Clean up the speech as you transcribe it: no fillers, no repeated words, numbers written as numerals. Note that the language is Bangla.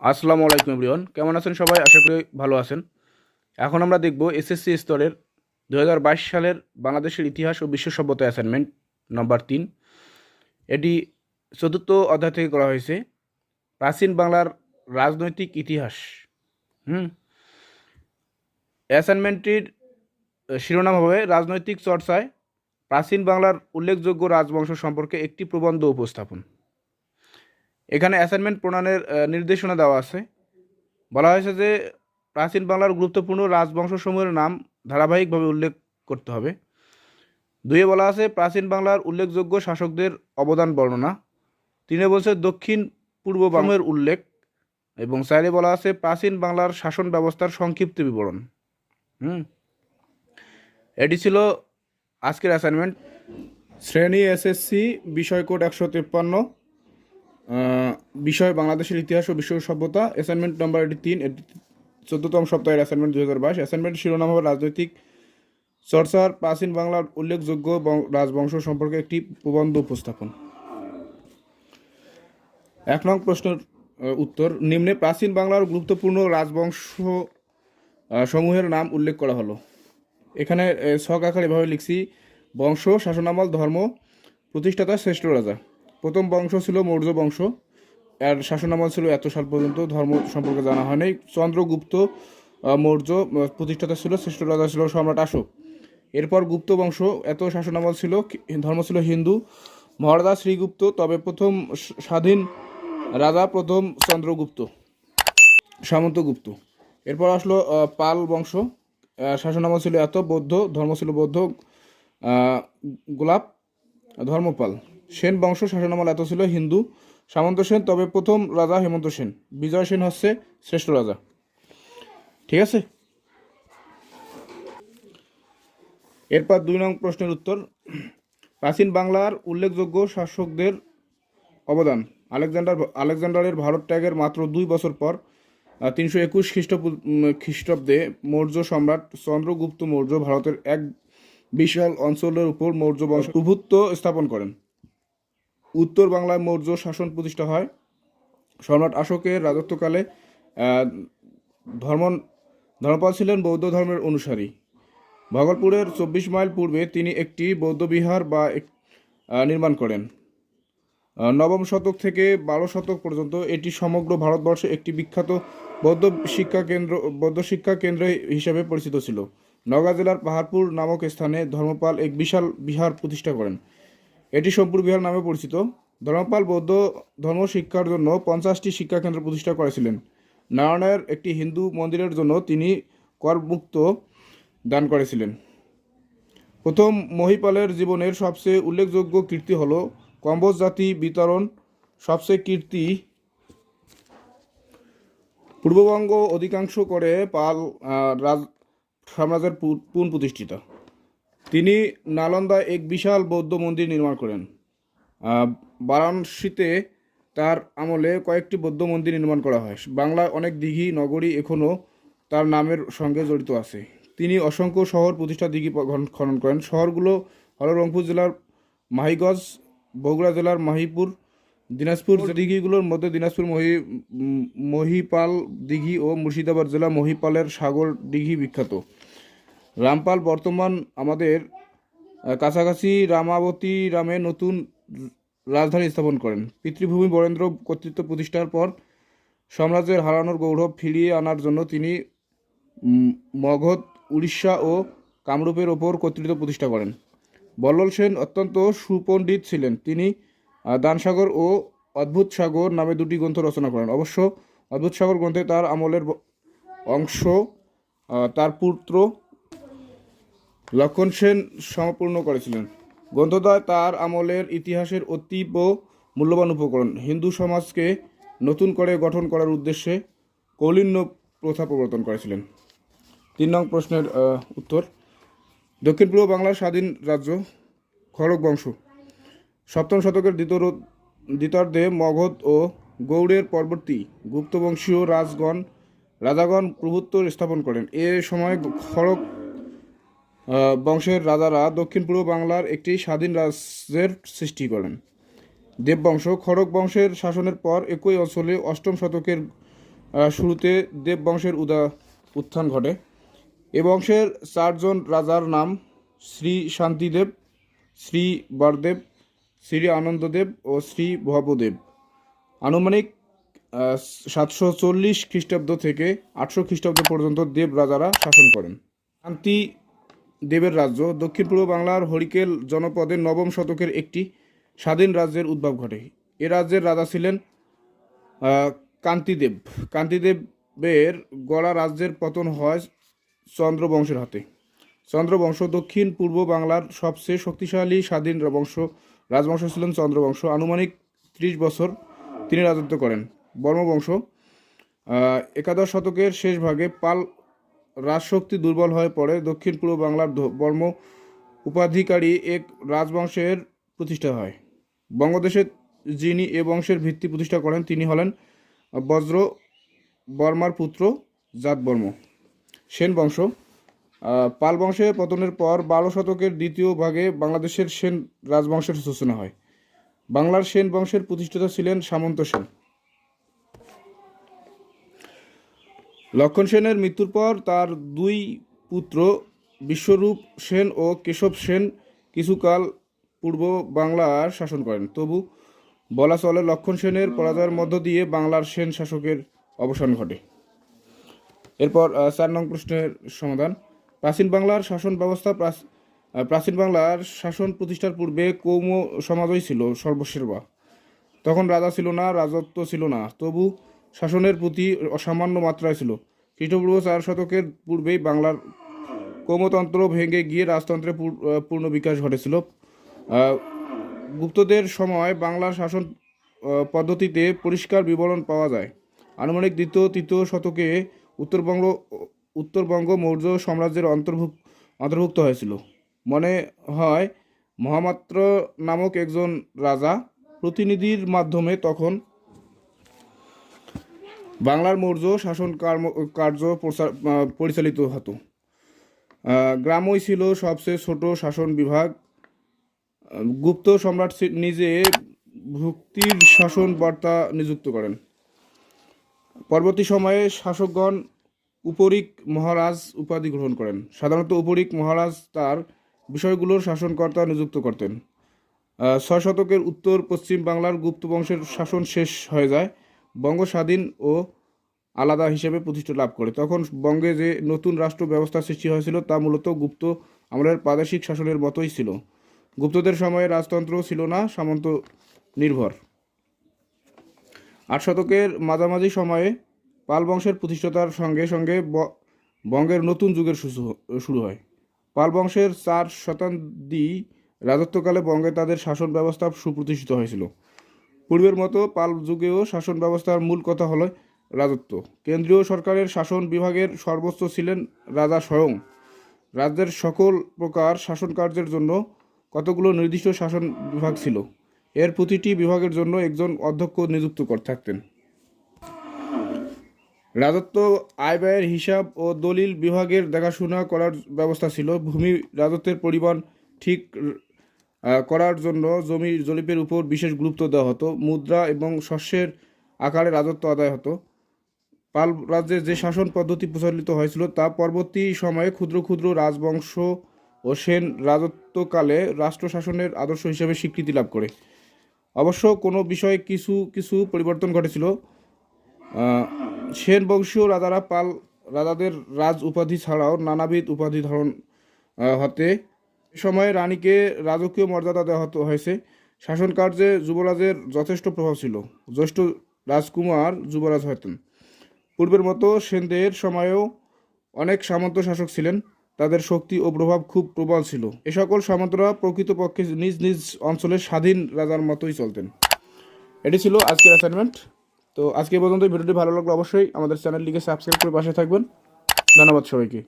আসসালামু আলাইকুম এভরিওয়ান, কেমন আছেন সবাই? আশা করি ভালো আছেন। এখন আমরা দেখব এসএসসি স্তরের 2022 সালের বাংলাদেশের ইতিহাস ও বিশ্ব সভ্যতা অ্যাসাইনমেন্ট নম্বর 3। এটি চতুর্থ অধ্যায় থেকে করা হয়েছে, প্রাচীন বাংলার রাজনৈতিক ইতিহাস। অ্যাসাইনমেন্টটির শিরোনাম হবে রাজনৈতিক চর্চায় প্রাচীন বাংলার উল্লেখযোগ্য রাজবংশ সম্পর্কে একটি প্রবন্ধ উপস্থাপন। এখানে অ্যাসাইনমেন্ট প্রণয়নের নির্দেশনা দেওয়া আছে। বলা হয়েছে যে প্রাচীন বাংলার গুরুত্বপূর্ণ রাজবংশসমূহের নাম ধারাবাহিকভাবে উল্লেখ করতে হবে। 2 বলা আছে প্রাচীন বাংলার উল্লেখযোগ্য শাসকদের অবদান বর্ণনা। 3 বলছে দক্ষিণ পূর্ব বাংলার উল্লেখ, এবং 4 বলা আছে প্রাচীন বাংলার শাসন ব্যবস্থার সংক্ষিপ্ত বিবরণ। এটি ছিল আজকের অ্যাসাইনমেন্ট। শ্রেণী এসএসসি, বিষয় কোড 153, বিষয় বাংলাদেশের ইতিহাস ও বিশ্ব সভ্যতা, অ্যাসাইনমেন্ট নম্বর 3, 14তম সপ্তাহের অ্যাসাইনমেন্ট 2022। অ্যাসাইনমেন্ট শিরোনাম হবে রাজনৈতিক চর্চার প্রাচীন বাংলার উল্লেখযোগ্য রাজবংশ সম্পর্কে একটি প্রবন্ধ উপস্থাপন। 1 নং প্রশ্নের উত্তর, নিম্নে প্রাচীন বাংলার গুরুত্বপূর্ণ রাজবংশ সমূহের নাম উল্লেখ করা হলো। এখানে ছক আকারে এভাবে লিখছি: বংশ, শাসনামল, ধর্ম, প্রতিষ্ঠাতা, শ্রেষ্ঠ রাজা। প্রথম বংশ ছিল মৌর্য বংশ, এর শাসনামল ছিল এত সাল পর্যন্ত, ধর্ম সম্পর্কে জানা হয়নি। চন্দ্রগুপ্ত মৌর্য, প্রতিষ্ঠাতা ছিল, শ্রেষ্ঠ রাজা ছিল সম্রাট অশোক। এরপর গুপ্ত বংশ, এত শাসনামল ছিল, ধর্ম ছিল হিন্দু, মহারাজা শ্রীগুপ্ত, তবে প্রথম স্বাধীন রাজা প্রথম চন্দ্রগুপ্ত, সামন্তগুপ্ত। এরপর আসলো পাল বংশ, শাসনামল ছিল এত, বৌদ্ধ, ধর্ম ছিল বৌদ্ধ, গোলাপ, ধর্মপাল। সেন বংশ, শাসনামল এত ছিল, হিন্দু, সামন্ত সেন, তবে প্রথম রাজা হেমন্ত সেন। বিজয় সেন হচ্ছে শ্রেষ্ঠ রাজা। ঠিক আছে। এরপর 2 নং প্রশ্নের উত্তর, প্রাচীন বাংলার উল্লেখযোগ্য শাসকদের অবদান। আলেকজান্ডারের ভারত ত্যাগের মাত্র 2 বছর পর 321 খ্রিস্টাব্দে মৌর্য সম্রাট চন্দ্রগুপ্ত মৌর্য ভারতের এক বিশাল অঞ্চলের উপর মৌর্য বংশ প্রভুত্ব স্থাপন করেন। উত্তর বাংলায় মৌর্য শাসন প্রতিষ্ঠা হয়। সম্রাট অশোকের রাজত্বকালে ধর্মপাল ছিলেন বৌদ্ধ ধর্মের অনুসারী। ভাগলপুরের 24 মাইল পূর্বে তিনি একটি বৌদ্ধবিহার নির্মাণ করেন। 9ম শতক থেকে 12 শতক পর্যন্ত এটি সমগ্র ভারতবর্ষে একটি বিখ্যাত বৌদ্ধ শিক্ষা কেন্দ্র হিসেবে পরিচিত ছিল। নওগাঁ জেলার পাহাড়পুর নামক স্থানে ধর্মপাল এক বিশাল বিহার প্রতিষ্ঠা করেন। এটি সোমপুর বিহার নামে পরিচিত। ধর্মপাল বৌদ্ধ ধর্ম শিক্ষার জন্য 50টি শিক্ষাকেন্দ্র প্রতিষ্ঠা করেছিলেন। নারায়ণের একটি হিন্দু মন্দিরের জন্য তিনি করমুক্ত দান করেছিলেন। প্রথম মহিপালের জীবনের সবচেয়ে উল্লেখযোগ্য কীর্তি হল কম্বোজ জাতি বিতরণ। সবচেয়ে কীর্তি পূর্ববঙ্গ অধিকাংশ করে পাল সাম্রাজ্যের পুনঃপ্রতিষ্ঠিত। তিনি নালন্দায় এক বিশাল বৌদ্ধ মন্দির নির্মাণ করেন। বারাণসীতে তার আমলে কয়েকটি বৌদ্ধ মন্দির নির্মাণ করা হয়। বাংলায় অনেক দিঘি নগরী এখনও তার নামের সঙ্গে জড়িত আছে। তিনি অসংখ্য শহর প্রতিষ্ঠা দিঘি খনন করেন। শহরগুলো হল রংপুর জেলার মাহিগঞ্জ, বগুড়া জেলার মাহিপুর, দিনাজপুর। দিঘিগুলোর মধ্যে দিনাজপুর মহিপাল দিঘি ও মুর্শিদাবাদ জেলা মহিপালের সাগর দিঘি বিখ্যাত। রামপাল বর্তমান আমাদের কাছাকাছি রামাবতী রামে নতুন রাজধানী স্থাপন করেন। পিতৃভূমি বরেন্দ্র কর্তৃত্ব প্রতিষ্ঠার পর সাম্রাজ্যের হারানোর গৌরব ফিরিয়ে আনার জন্য তিনি মগধ, উড়িষ্যা ও কামরূপের ওপর কর্তৃত্ব প্রতিষ্ঠা করেন। বল্লল সেন অত্যন্ত সুপণ্ডিত ছিলেন। তিনি দানসাগর ও অদ্ভুত সাগর নামে 2টি গ্রন্থ রচনা করেন। অবশ্য অদ্ভুত সাগর গ্রন্থে তার আমলের অংশ তার পুত্র লক্ষণ সেন সম্পূর্ণ করেছিলেন। গ্রন্থদ্বয় তার আমলের ইতিহাসের অতীব মূল্যবান উপকরণ। হিন্দু সমাজকে নতুন করে গঠন করার উদ্দেশ্যে কৌলিন্য প্রথা প্রবর্তন করেছিলেন। 3 নং প্রশ্নের উত্তর, দক্ষিণ পূর্ব বাংলার স্বাধীন রাজ্য খড়গ বংশ 7ম শতকের দ্বিতীয়ার্ধে মগধ ও গৌড়ের পরবর্তী গুপ্তবংশীয় রাজাগণ প্রভুত্ব স্থাপন করেন। এ সময় খড়গ বংশের রাজারা দক্ষিণ পূর্ব বাংলার একটি স্বাধীন রাজ্যের সৃষ্টি করেন। দেববংশ খড়গ বংশের শাসনের পর একই অঞ্চলে 8ম শতকের শুরুতে দেব বংশের উত্থান ঘটে। এ বংশের 4জন রাজার নাম শ্রী শান্তিদেব, শ্রী বরদেব, শ্রী আনন্দদেব ও শ্রী ভবদেব। আনুমানিক 740 খ্রিস্টাব্দ থেকে 800 খ্রিস্টাব্দ পর্যন্ত দেব রাজারা শাসন করেন। শান্তি দেবের রাজ্য দক্ষিণ পূর্ব বাংলার হরিকেল জনপদে 9ম শতকের একটি স্বাধীন রাজ্যের উদ্ভব ঘটে। এ রাজ্যের রাজা ছিলেন কান্তিদেব। কান্তিদেবের গড়া রাজ্যের পতন হয় চন্দ্রবংশের হাতে। চন্দ্রবংশ দক্ষিণ পূর্ব বাংলার সবচেয়ে শক্তিশালী স্বাধীন রাজবংশ ছিলেন চন্দ্রবংশ। আনুমানিক 30 বছর তিনি রাজত্ব করেন। বর্মবংশ 11 শতকের শেষ ভাগে পাল রাজশক্তি দুর্বল হয়ে পড়ে দক্ষিণ পূর্ব বাংলার বর্ম উপাধিকারী এক রাজবংশের প্রতিষ্ঠা হয়। বঙ্গদেশে যিনি এ বংশের ভিত্তি প্রতিষ্ঠা করেন তিনি হলেন বজ্র বর্মার পুত্র জাতবর্ম। সেন বংশ পাল বংশের পতনের পর 12 শতকের দ্বিতীয় ভাগে বাংলাদেশের সেন রাজবংশের সূচনা হয়। বাংলার সেন বংশের প্রতিষ্ঠাতা ছিলেন সামন্ত সেন। লক্ষণ সেনের মৃত্যুর পর তার 2 পুত্র বিশ্বরূপ সেন ও কেশব সেন কিছুকাল পূর্ব বাংলার শাসন করেন। তবু বলা চলে লক্ষণ সেনের পরাজয়ের মধ্য দিয়ে বাংলার সেন শাসকের অবসান ঘটে। এরপর 4 নং প্রশ্নের সমাধান। প্রাচীন বাংলার শাসন ব্যবস্থা প্রাচীন বাংলার শাসন প্রতিষ্ঠার পূর্বে কৌম সমাজই ছিল সর্বসেবা। তখন রাজা ছিল না, রাজত্ব ছিল না, তবু শাসনের প্রতি অসামান্য মাত্রায় ছিল। খ্রিস্টপূর্ব 4 শতকের পূর্বেই বাংলার কৌমতন্ত্র ভেঙে গিয়ে রাজতন্ত্রের পূর্ণ বিকাশ ঘটেছিল। গুপ্তদের সময় বাংলার শাসন পদ্ধতিতে পরিষ্কার বিবরণ পাওয়া যায়। আনুমানিক 2য়-3য় শতকে উত্তরবঙ্গ মৌর্য সাম্রাজ্যের অন্তর্ভুক্ত হয়েছিল। মনে হয় মহামাত্র নামক একজন রাজা প্রতিনিধির মাধ্যমে তখন বাংলার মৌর্য শাসন কার্য পরিচালিত হতো। গ্রামই ছিল সবচেয়ে ছোট শাসন বিভাগ। গুপ্ত সম্রাট নিজে ভক্তির শাসন বার্তা নিযুক্ত করেন। পরবর্তী সময়ে শাসকগণ উপরিক মহারাজ উপাধি গ্রহণ করেন। সাধারণত উপরিক মহারাজ তার বিষয়গুলোর শাসনকর্তা নিযুক্ত করতেন। 6 শতকের উত্তর পশ্চিম বাংলার গুপ্ত বংশের শাসন শেষ হয়ে যায়। বঙ্গ স্বাধীন ও আলাদা হিসেবে প্রতিষ্ঠা লাভ করে। তখন বঙ্গে যে নতুন রাষ্ট্র ব্যবস্থা সৃষ্টি হয়েছিল তা মূলত গুপ্ত আমলের প্রাদেশিক শাসনের মতোই ছিল। গুপ্তদের সময়ে রাজতন্ত্র ছিল না, সামন্ত নির্ভর। 8 শতকের মাঝামাঝি সময়ে পাল বংশের প্রতিষ্ঠাতার সঙ্গে সঙ্গে বঙ্গের নতুন যুগের শুরু হয়। পাল বংশের 4 শতাব্দী রাজত্বকালে বঙ্গে তাদের শাসন ব্যবস্থা সুপ্রতিষ্ঠিত হয়েছিল। পূর্বের মতো পাল যুগেও শাসন ব্যবস্থার মূল কথা হলো রাজত্ব। কেন্দ্রীয় সরকারের শাসন বিভাগের সর্বোচ্চ ছিলেন রাজা স্বয়ং। রাজ্যের সকল প্রকার শাসন কার্যের জন্য কতগুলো নির্দিষ্ট শাসন বিভাগ ছিল। এর প্রতিটি বিভাগের জন্য একজন অধ্যক্ষ নিযুক্ত থাকতেন। রাজত্ব আয় ব্যয়ের হিসাব ও দলিল বিভাগের দেখাশোনা করার ব্যবস্থা ছিল। ভূমি রাজত্বের পরিমাণ ঠিক করার জন্য জমি জরিপের উপর বিশেষ গুরুত্ব দেওয়া হতো। মুদ্রা এবং শস্যের আকারে রাজত্ব আদায় হতো। পাল রাজ্যে যে শাসন পদ্ধতি প্রচলিত হয়েছিল তা পরবর্তী সময়ে ক্ষুদ্র ক্ষুদ্র রাজবংশ ও সেন রাজত্বকালে রাষ্ট্র শাসনের আদর্শ হিসেবে স্বীকৃতি লাভ করে। অবশ্য কোনো বিষয়ে কিছু কিছু পরিবর্তন ঘটেছিল। সেন বংশীয় রাজারা পাল রাজাদের রাজ উপাধি ছাড়াও নানাবিধ উপাধি ধারণ হতে এ সময়ে রানীকে রাজকীয় মর্যাদা দেওয়া হয়েছে। শাসন কার্যে যুবরাজের যথেষ্ট প্রভাব ছিল। জ্যেষ্ঠ রাজকুমার যুবরাজ হতেন। পূর্বের মতো সেনদের সময়েও অনেক সামন্ত শাসক ছিলেন। তাদের শক্তি ও প্রভাব খুব প্রবল ছিল। এ সকল সামন্তরা প্রকৃতপক্ষে নিজ নিজ অঞ্চলের স্বাধীন রাজার মতোই চলতেন। এটি ছিল আজকের অ্যাসাইনমেন্ট। তো আজকে পর্যন্ত ভিডিওটি ভালো লাগলে অবশ্যই আমাদের চ্যানেলটিকে সাবস্ক্রাইব করে পাশে থাকবেন। ধন্যবাদ সবাইকে।